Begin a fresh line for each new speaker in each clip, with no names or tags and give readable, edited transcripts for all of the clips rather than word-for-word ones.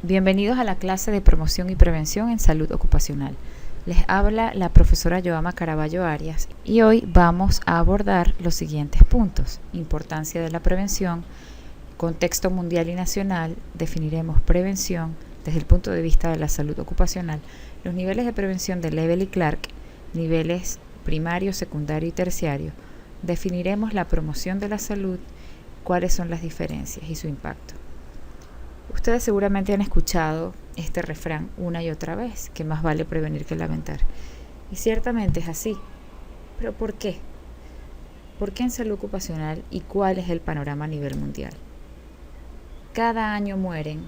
Bienvenidos a la clase de promoción y prevención en salud ocupacional. Les habla la profesora Joama Caraballo Arias y hoy vamos a abordar los siguientes puntos: importancia de la prevención, contexto mundial y nacional, definiremos prevención desde el punto de vista de la salud ocupacional, los niveles de prevención de Lebel y Clark, niveles primario, secundario y terciario, definiremos la promoción de la salud, cuáles son las diferencias y su impacto. Ustedes seguramente han escuchado este refrán una y otra vez, que más vale prevenir que lamentar. Y ciertamente es así. ¿Pero por qué? ¿Por qué en salud ocupacional y cuál es el panorama a nivel mundial? Cada año mueren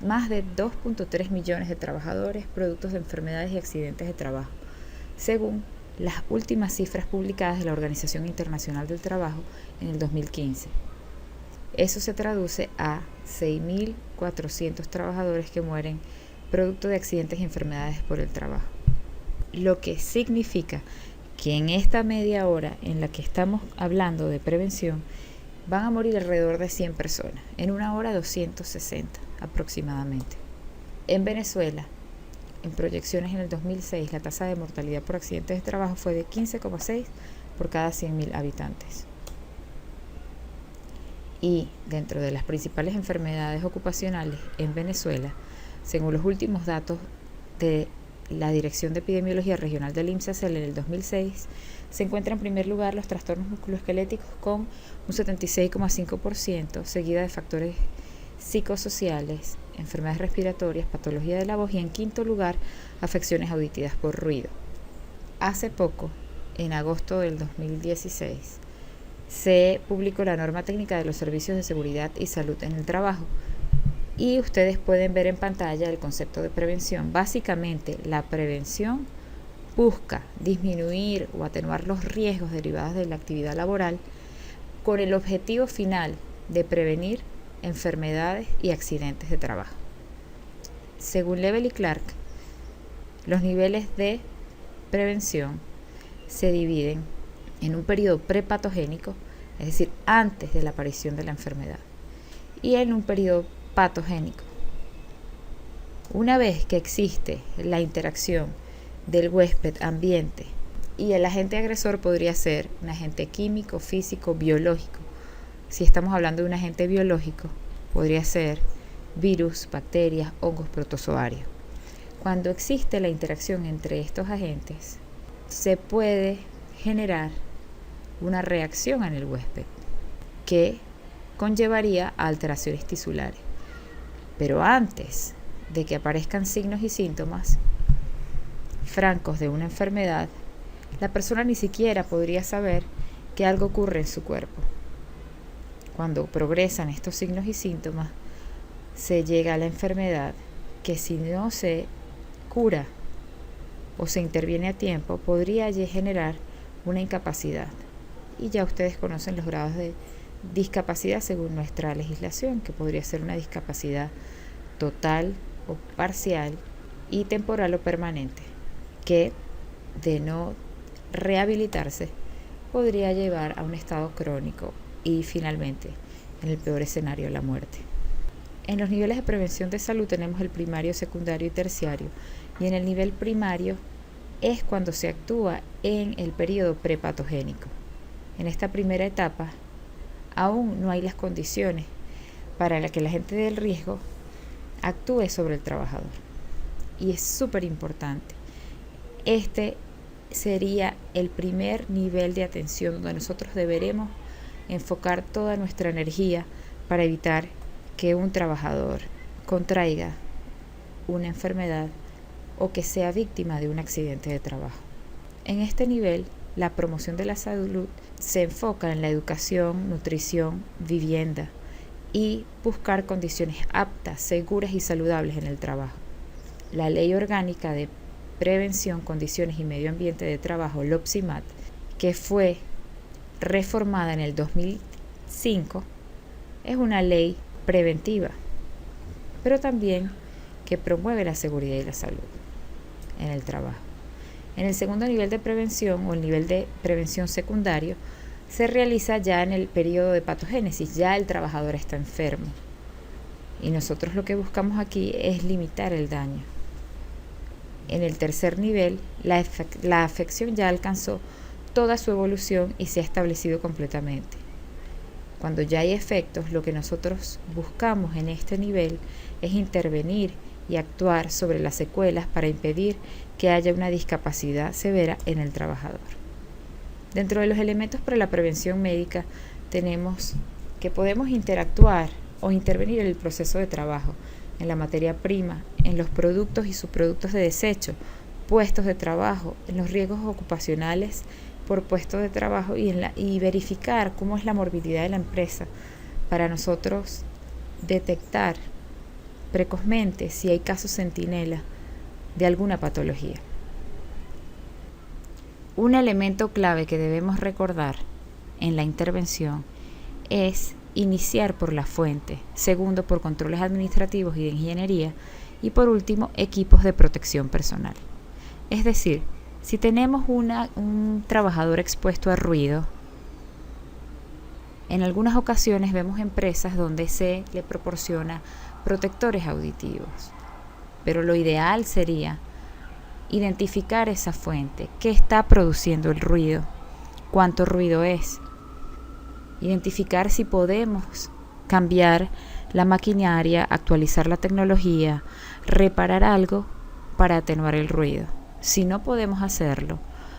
más de 2.3 millones de trabajadores productos de enfermedades y accidentes de trabajo, según las últimas cifras publicadas de la Organización Internacional del Trabajo en el 2015. Eso se traduce a 6.400 trabajadores que mueren producto de accidentes y enfermedades por el trabajo. Lo que significa que en esta media hora en la que estamos hablando de prevención, van a morir alrededor de 100 personas, en una hora 260 aproximadamente. En Venezuela, en proyecciones en el 2006, la tasa de mortalidad por accidentes de trabajo fue de 15,6 por cada 100.000 habitantes. Y dentro de las principales enfermedades ocupacionales en Venezuela, según los últimos datos de la Dirección de Epidemiología Regional del INSS en el 2006, se encuentra en primer lugar los trastornos musculoesqueléticos con un 76,5%, seguida de factores psicosociales, enfermedades respiratorias, patología de la voz y en quinto lugar, afecciones auditivas por ruido. Hace poco, en agosto del 2016, se publicó la norma técnica de los servicios de seguridad y salud en el trabajo y ustedes pueden ver en pantalla el concepto de prevención. Básicamente, la prevención busca disminuir o atenuar los riesgos derivados de la actividad laboral con el objetivo final de prevenir enfermedades y accidentes de trabajo. Según Lebel y Clark, los niveles de prevención se dividen en un periodo prepatogénico, es decir, antes de la aparición de la enfermedad, y en un periodo patogénico. Una vez que existe la interacción del huésped ambiente y el agente agresor, podría ser un agente químico, físico, biológico. Si estamos hablando de un agente biológico, podría ser virus, bacterias, hongos, protozoarios. Cuando existe la interacción entre estos agentes, se puede generar una reacción en el huésped que conllevaría a alteraciones tisulares. Pero antes de que aparezcan signos y síntomas francos de una enfermedad, la persona ni siquiera podría saber que algo ocurre en su cuerpo. Cuando progresan estos signos y síntomas, se llega a la enfermedad que, si no se cura o se interviene a tiempo, podría generar una incapacidad. Y ya ustedes conocen los grados de discapacidad según nuestra legislación, que podría ser una discapacidad total o parcial y temporal o permanente, que de no rehabilitarse podría llevar a un estado crónico y finalmente, en el peor escenario, la muerte. En los niveles de prevención de salud tenemos el primario, secundario y terciario, y en el nivel primario es cuando se actúa en el periodo prepatogénico. En esta primera etapa aún no hay las condiciones para que el agente del riesgo actúe sobre el trabajador. Y es súper importante. Este sería el primer nivel de atención donde nosotros deberemos enfocar toda nuestra energía para evitar que un trabajador contraiga una enfermedad o que sea víctima de un accidente de trabajo. En este nivel, la promoción de la salud se enfoca en la educación, nutrición, vivienda y buscar condiciones aptas, seguras y saludables en el trabajo. La Ley Orgánica de Prevención, Condiciones y Medio Ambiente de Trabajo, LOPSIMAT, que fue reformada en el 2005, es una ley preventiva, pero también que promueve la seguridad y la salud en el trabajo. En el segundo nivel de prevención o el nivel de prevención secundario se realiza ya en el periodo de patogénesis, ya el trabajador está enfermo Y nosotros lo que buscamos aquí es limitar el daño. En el tercer nivel, la afección ya alcanzó toda su evolución y se ha establecido completamente. Cuando ya hay efectos, lo que nosotros buscamos en este nivel es intervenir y actuar sobre las secuelas para impedir que haya una discapacidad severa en el trabajador. Dentro de los elementos para la prevención médica tenemos que podemos interactuar o intervenir en el proceso de trabajo, en la materia prima, en los productos y subproductos de desecho, puestos de trabajo, en los riesgos ocupacionales por puestos de trabajo y verificar cómo es la morbilidad de la empresa para nosotros detectar precozmente si hay casos centinela de alguna patología. Un elemento clave que debemos recordar en la intervención es iniciar por la fuente, segundo por controles administrativos y de ingeniería y por último equipos de protección personal. Es decir, si tenemos un trabajador expuesto a ruido, en algunas ocasiones vemos empresas donde se le proporciona protectores auditivos, pero lo ideal sería identificar esa fuente, qué está produciendo el ruido, cuánto ruido es, identificar si podemos cambiar la maquinaria, actualizar la tecnología, reparar algo para atenuar el ruido. Si no podemos hacerlo,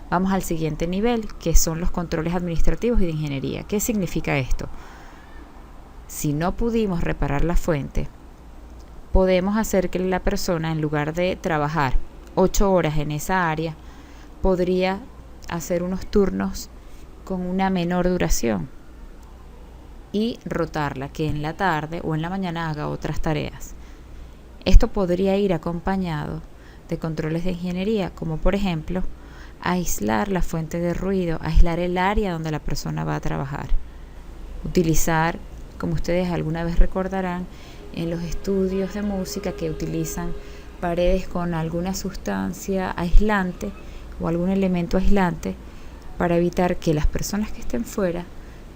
vamos al siguiente nivel, que son los controles administrativos y de ingeniería. ¿Qué significa esto? Si no pudimos reparar la fuente, podemos hacer que la persona, en lugar de trabajar 8 horas en esa área, podría hacer unos turnos con una menor duración y rotarla, que en la tarde o en la mañana haga otras tareas. Esto podría ir acompañado de controles de ingeniería, como por ejemplo, aislar la fuente de ruido, aislar el área donde la persona va a trabajar. Utilizar, como ustedes alguna vez recordarán, en los estudios de música que utilizan paredes con alguna sustancia aislante o algún elemento aislante para evitar que las personas que estén fuera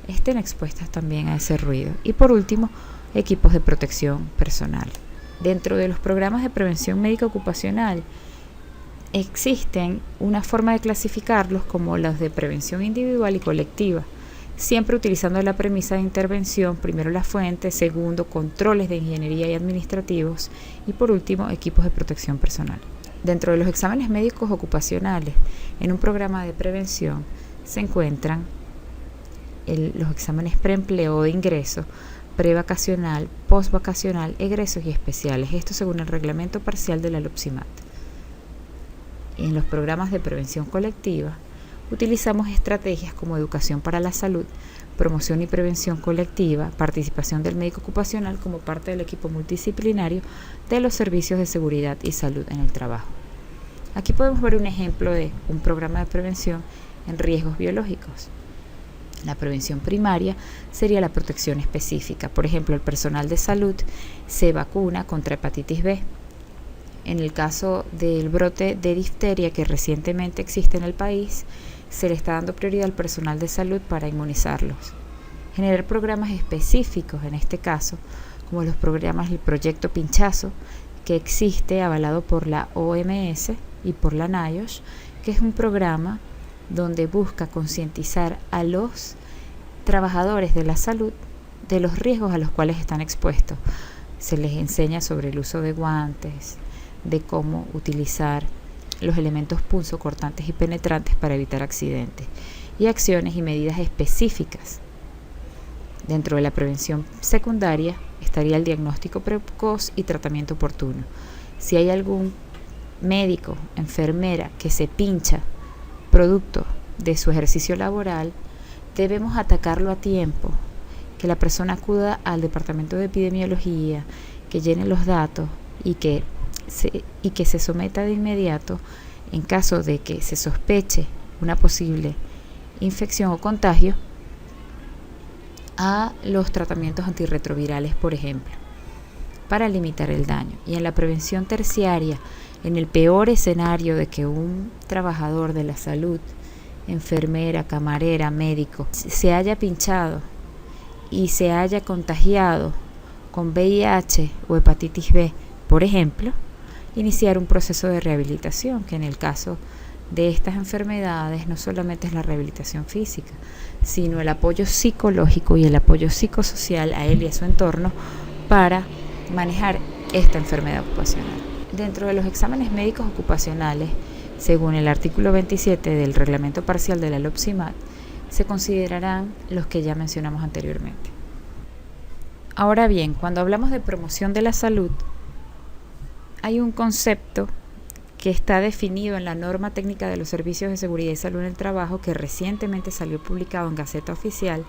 estén expuestas también a ese ruido. Y por último, equipos de protección personal. Dentro de los programas de prevención médica ocupacional existen una forma de clasificarlos como los de prevención individual y colectiva, siempre utilizando la premisa de intervención, primero la fuente, segundo controles de ingeniería y administrativos y por último equipos de protección personal. Dentro de los exámenes médicos ocupacionales, en un programa de prevención se encuentran los exámenes preempleo de ingreso, prevacacional, postvacacional, egresos y especiales, esto según el reglamento parcial de la LOPSIMAT. En los programas de prevención colectiva utilizamos estrategias como educación para la salud, promoción y prevención colectiva, participación del médico ocupacional como parte del equipo multidisciplinario de los servicios de seguridad y salud en el trabajo. Aquí podemos ver un ejemplo de un programa de prevención en riesgos biológicos. La prevención primaria sería la protección específica. Por ejemplo, el personal de salud se vacuna contra hepatitis B. En el caso del brote de difteria que recientemente existe en el país, se le está dando prioridad al personal de salud para inmunizarlos. Generar programas específicos, en este caso, como los programas del Proyecto Pinchazo, que existe avalado por la OMS y por la NIOSH, que es un programa donde busca concientizar a los trabajadores de la salud de los riesgos a los cuales están expuestos. Se les enseña sobre el uso de guantes, de cómo utilizar los elementos punzocortantes y penetrantes para evitar accidentes y acciones y medidas específicas. Dentro de la prevención secundaria estaría el diagnóstico precoz y tratamiento oportuno. Si hay algún médico, enfermera que se pincha producto de su ejercicio laboral, debemos atacarlo a tiempo, que la persona acuda al departamento de epidemiología, que llene los datos y que se someta de inmediato en caso de que se sospeche una posible infección o contagio a los tratamientos antirretrovirales, por ejemplo, para limitar el daño. Y en la prevención terciaria, en el peor escenario de que un trabajador de la salud, enfermera, camarera, médico, se haya pinchado y se haya contagiado con VIH o hepatitis B, por ejemplo, iniciar un proceso de rehabilitación, que en el caso de estas enfermedades no solamente es la rehabilitación física, sino el apoyo psicológico y el apoyo psicosocial a él y a su entorno para manejar esta enfermedad ocupacional. Dentro de los exámenes médicos ocupacionales, según el artículo 27 del Reglamento Parcial de la LOPSIMAT, se considerarán los que ya mencionamos anteriormente. Ahora bien, cuando hablamos de promoción de la salud, hay un concepto que está definido en la norma técnica de los servicios de seguridad y salud en el trabajo, que recientemente salió publicado en Gaceta Oficial,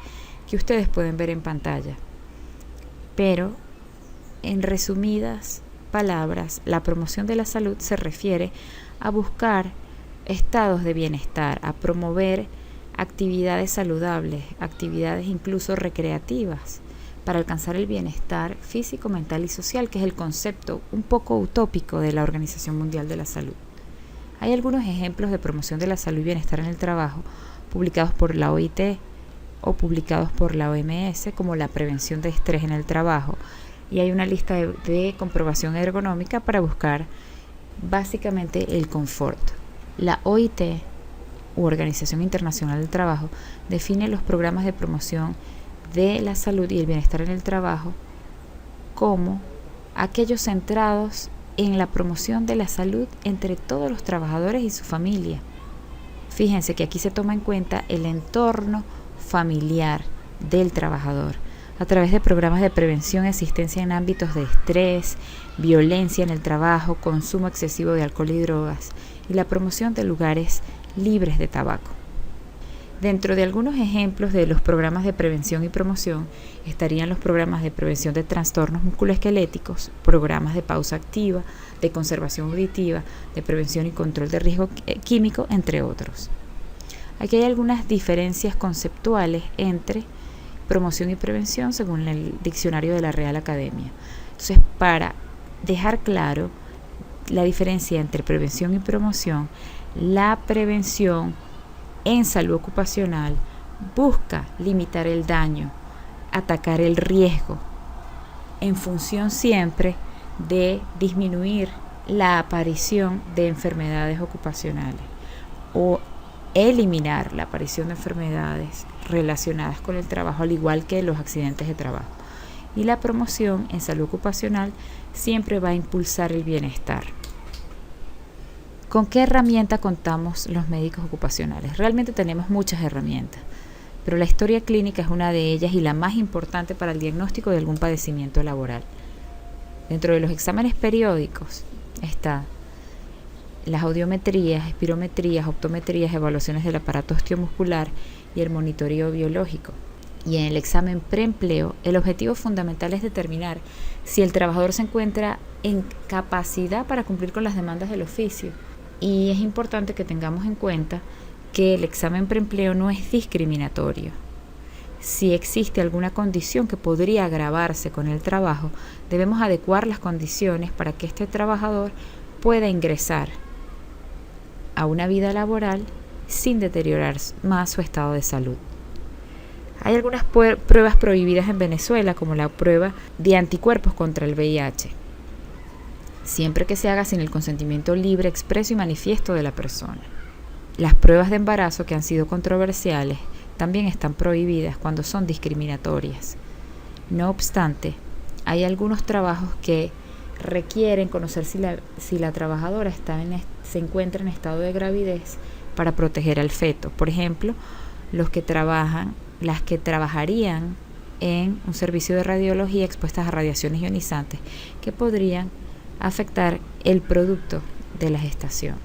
que ustedes pueden ver en pantalla. Pero, en resumidas palabras, la promoción de la salud se refiere a buscar estados de bienestar, a promover actividades saludables, actividades incluso recreativas, para alcanzar el bienestar físico, mental y social, que es el concepto un poco utópico de la Organización Mundial de la Salud. Hay algunos ejemplos de promoción de la salud y bienestar en el trabajo publicados por la OIT o publicados por la OMS, como la prevención de estrés en el trabajo, y hay una lista de comprobación ergonómica para buscar básicamente el confort. La OIT, u Organización Internacional del Trabajo, define los programas de promoción de la salud y el bienestar en el trabajo como aquellos centrados en la promoción de la salud entre todos los trabajadores y su familia. Fíjense que aquí se toma en cuenta el entorno familiar del trabajador a través de programas de prevención y asistencia en ámbitos de estrés, violencia en el trabajo, consumo excesivo de alcohol y drogas y la promoción de lugares libres de tabaco. Dentro de algunos ejemplos de los programas de prevención y promoción estarían los programas de prevención de trastornos musculoesqueléticos, programas de pausa activa, de conservación auditiva, de prevención y control de riesgo químico, entre otros. Aquí hay algunas diferencias conceptuales entre promoción y prevención según el diccionario de la Real Academia. Entonces, para dejar claro la diferencia entre prevención y promoción, la prevención en salud ocupacional busca limitar el daño, atacar el riesgo, en función siempre de disminuir la aparición de enfermedades ocupacionales o eliminar la aparición de enfermedades relacionadas con el trabajo, al igual que los accidentes de trabajo. Y la promoción en salud ocupacional siempre va a impulsar el bienestar. ¿Con qué herramienta contamos los médicos ocupacionales? Realmente tenemos muchas herramientas, pero la historia clínica es una de ellas y la más importante para el diagnóstico de algún padecimiento laboral. Dentro de los exámenes periódicos está las audiometrías, espirometrías, optometrías, evaluaciones del aparato osteomuscular y el monitoreo biológico. Y en el examen preempleo, el objetivo fundamental es determinar si el trabajador se encuentra en capacidad para cumplir con las demandas del oficio. Y es importante que tengamos en cuenta que el examen preempleo no es discriminatorio. Si existe alguna condición que podría agravarse con el trabajo, debemos adecuar las condiciones para que este trabajador pueda ingresar a una vida laboral sin deteriorar más su estado de salud. Hay algunas pruebas prohibidas en Venezuela, como la prueba de anticuerpos contra el VIH, siempre que se haga sin el consentimiento libre, expreso y manifiesto de la persona. Las pruebas de embarazo, que han sido controversiales, también están prohibidas cuando son discriminatorias. No obstante, hay algunos trabajos que requieren conocer si la trabajadora se encuentra en estado de gravidez para proteger al feto. Por ejemplo, las que trabajarían en un servicio de radiología expuestas a radiaciones ionizantes que podrían afectar el producto de la gestación.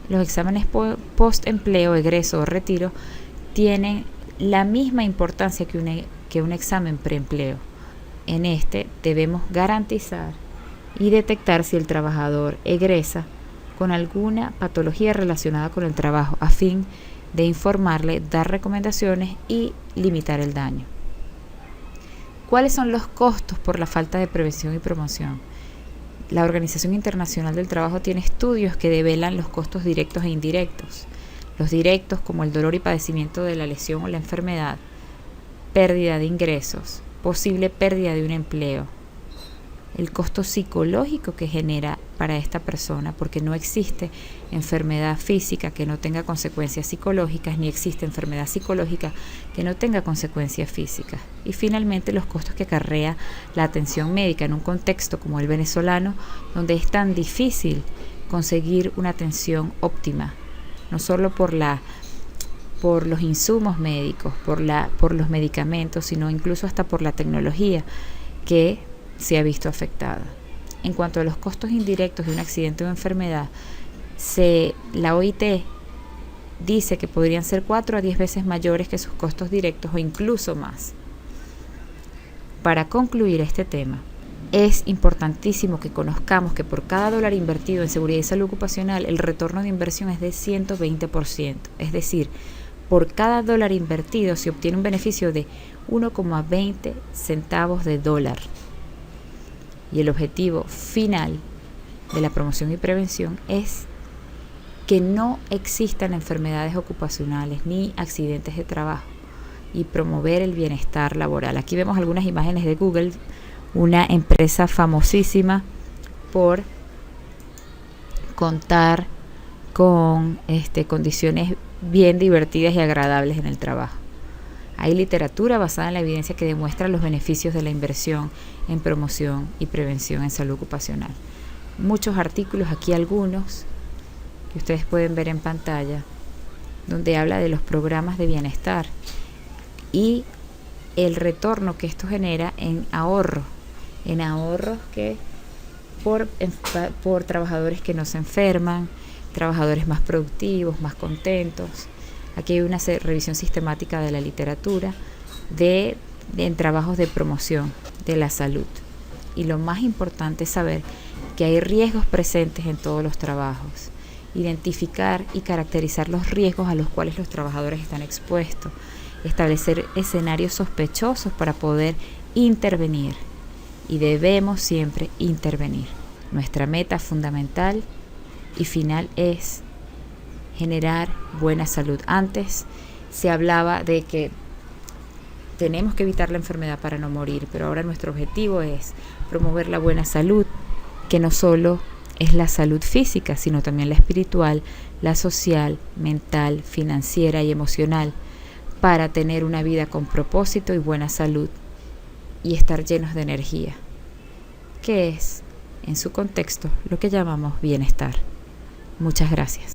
Los exámenes post-empleo, egreso o retiro tienen la misma importancia que un examen preempleo. En este debemos garantizar y detectar si el trabajador egresa con alguna patología relacionada con el trabajo, a fin de informarle, dar recomendaciones y limitar el daño. ¿Cuáles son los costos por la falta de prevención y promoción? La Organización Internacional del Trabajo tiene estudios que develan los costos directos e indirectos. Los directos, como el dolor y padecimiento de la lesión o la enfermedad, pérdida de ingresos, posible pérdida de un empleo, el costo psicológico que genera para esta persona, porque no existe enfermedad física que no tenga consecuencias psicológicas, ni existe enfermedad psicológica que no tenga consecuencias físicas. Y finalmente los costos que acarrea la atención médica en un contexto como el venezolano, donde es tan difícil conseguir una atención óptima, no solo por los insumos médicos, por los medicamentos, sino incluso hasta por la tecnología que se ha visto afectada. En cuanto a los costos indirectos de un accidente o enfermedad, la OIT dice que podrían ser 4 a 10 veces mayores que sus costos directos o incluso más. Para concluir este tema, es importantísimo que conozcamos que por cada dólar invertido en seguridad y salud ocupacional, el retorno de inversión es de 120%. Es decir, por cada dólar invertido se obtiene un beneficio de 1,20 centavos de dólar. Y el objetivo final de la promoción y prevención es que no existan enfermedades ocupacionales ni accidentes de trabajo y promover el bienestar laboral. Aquí vemos algunas imágenes de Google, una empresa famosísima por contar con condiciones bien divertidas y agradables en el trabajo. Hay literatura basada en la evidencia que demuestra los beneficios de la inversión en promoción y prevención en salud ocupacional. Muchos artículos, aquí algunos que ustedes pueden ver en pantalla, donde habla de los programas de bienestar y el retorno que esto genera en ahorros que por trabajadores que no se enferman, trabajadores más productivos, más contentos. Aquí hay una revisión sistemática de la literatura en trabajos de promoción de la salud. Y lo más importante es saber que hay riesgos presentes en todos los trabajos. Identificar y caracterizar los riesgos a los cuales los trabajadores están expuestos. Establecer escenarios sospechosos para poder intervenir. Y debemos siempre intervenir. Nuestra meta fundamental y final es generar buena salud. Antes se hablaba de que tenemos que evitar la enfermedad para no morir, pero ahora nuestro objetivo es promover la buena salud, que no solo es la salud física, sino también la espiritual, la social, mental, financiera y emocional, para tener una vida con propósito y buena salud y estar llenos de energía, que es, en su contexto, lo que llamamos bienestar. Muchas gracias.